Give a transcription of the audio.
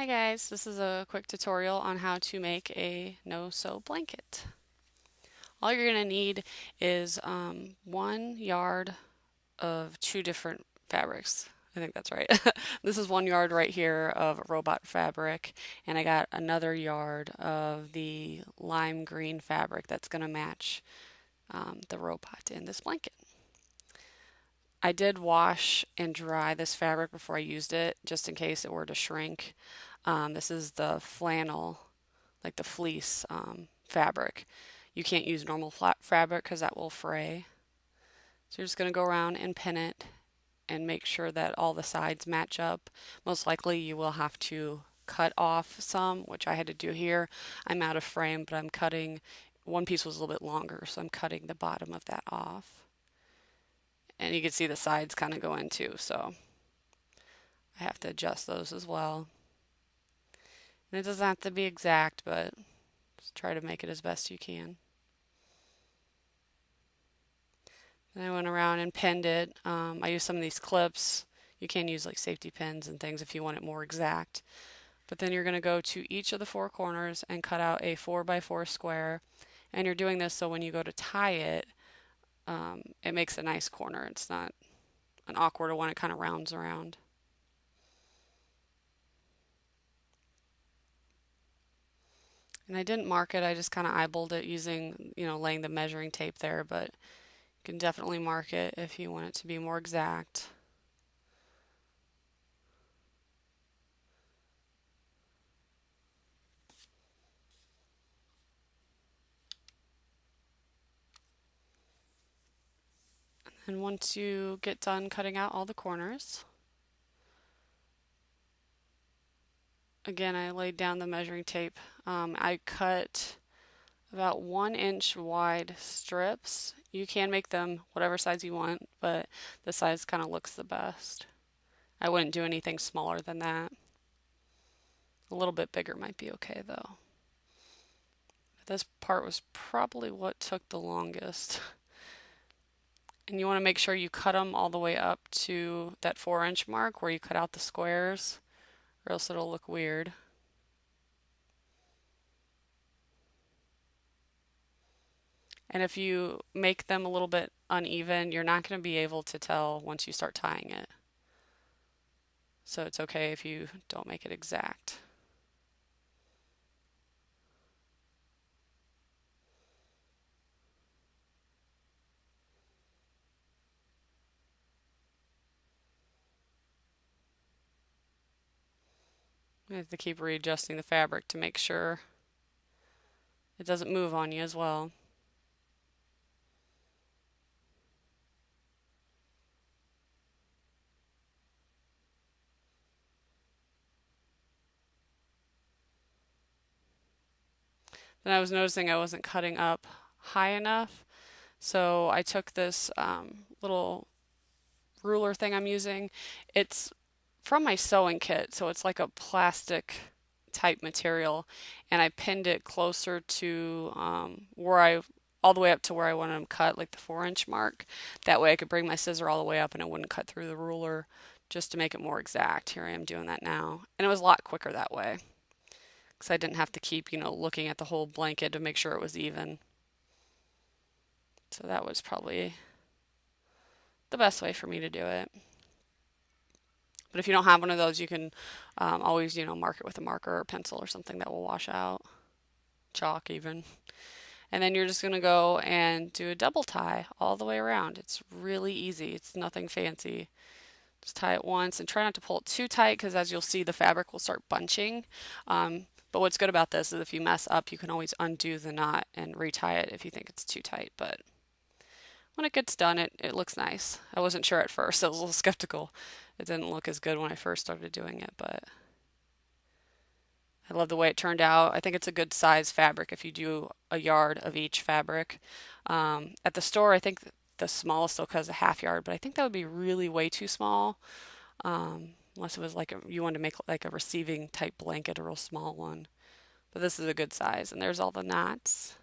Hi guys, this is a quick tutorial on how to make a no-sew blanket. All you're going to need is 1 yard of two different fabrics. I think that's right. This is 1 yard right here of robot fabric, and I got another yard of the lime green fabric that's going to match the robot in this blanket. I did wash and dry this fabric before I used it, just in case it were to shrink. This is the flannel, like the fleece fabric. You can't use normal flat fabric because that will fray. So you're just going to go around and pin it and make sure that all the sides match up. Most likely you will have to cut off some, which I had to do here. I'm out of frame, but I'm cutting, one piece was a little bit longer, so I'm cutting the bottom of that off. And you can see the sides kind of go in too, so I have to adjust those as well. And it doesn't have to be exact, but just try to make it as best you can. Then I went around and pinned it. I used some of these clips. You can use like safety pins and things if you want it more exact. But then you're going to go to each of the four corners and cut out a 4x4 square. And you're doing this so when you go to tie it, it makes a nice corner. It's not an awkward one, it kind of rounds around. And I didn't mark it, I just kind of eyeballed it using, laying the measuring tape there, but you can definitely mark it if you want it to be more exact. And once you get done cutting out all the corners, again, I laid down the measuring tape. I cut about 1 inch wide strips. You can make them whatever size you want, but the size kind of looks the best. I wouldn't do anything smaller than that. A little bit bigger might be okay though. This part was probably what took the longest. And you want to make sure you cut them all the way up to that 4-inch mark where you cut out the squares, or else it'll look weird. And if you make them a little bit uneven, you're not going to be able to tell once you start tying it. So it's okay if you don't make it exact. You have to keep readjusting the fabric to make sure it doesn't move on you as well. Then I was noticing I wasn't cutting up high enough, so I took this little ruler thing I'm using. It's from my sewing kit, so it's like a plastic type material, and I pinned it closer to all the way up to where I wanted them cut, like the 4-inch mark. That way I could bring my scissor all the way up and it wouldn't cut through the ruler, just to make it more exact. Here I am doing that now, and it was a lot quicker that way because I didn't have to keep, looking at the whole blanket to make sure it was even. So that was probably the best way for me to do it. But if you don't have one of those, you can always, mark it with a marker or pencil or something that will wash out, chalk even. And then you're just going to go and do a double tie all the way around. It's really easy. It's nothing fancy. Just tie it once and try not to pull it too tight because as you'll see, the fabric will start bunching. But what's good about this is if you mess up, you can always undo the knot and retie it if you think it's too tight. But when it gets done, it looks nice. I wasn't sure at first. I was a little skeptical. It didn't look as good when I first started doing it, but I love the way it turned out. I think it's a good size fabric if you do a yard of each fabric. At the store, I think the smallest still has a half yard, but I think that would be really way too small. Unless it was like you wanted to make like a receiving type blanket, a real small one. But this is a good size, and there's all the knots.